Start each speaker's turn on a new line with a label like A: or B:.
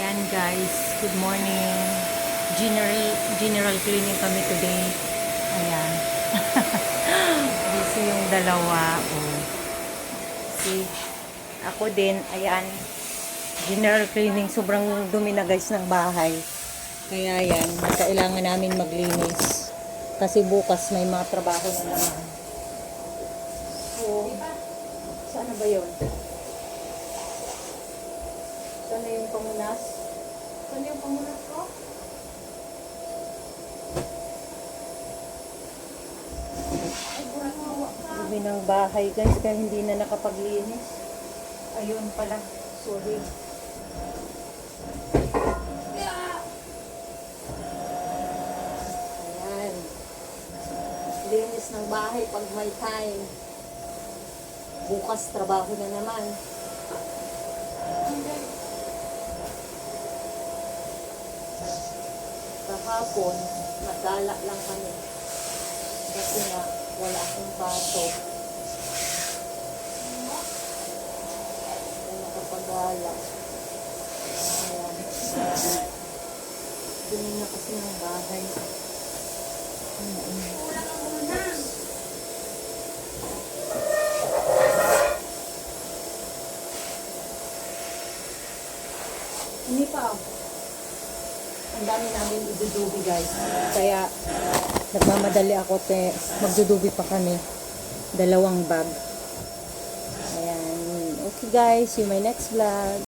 A: Ayan guys, good morning. General cleaning kami today. Ayan. Busy yung dalawa. Oh. See, ako din, ayan. General cleaning, sobrang dumi na guys ng bahay. Kaya ayan, kailangan namin maglinis. Kasi bukas may mga trabaho na naman. So, saan na ba yun? Saan na yung pamunas? Saan yung pamunas ko? Dumi ng bahay guys, kaya hindi na nakapaglinis. Ayun pala, sorry. Ayan. Linis ng bahay pag may time. Bukas trabaho na naman. Kahapon, nagala lang kami. Kasi nga, wala akong pasok. Kaya nakapagala. Ayan. Dumi na kasi ng bahay. Hindi pa. Ang dami namin idudubi guys. Kaya nagmamadali ako magdudubi pa kami. 2 bag. Ayan. Okay guys, see you my next vlog.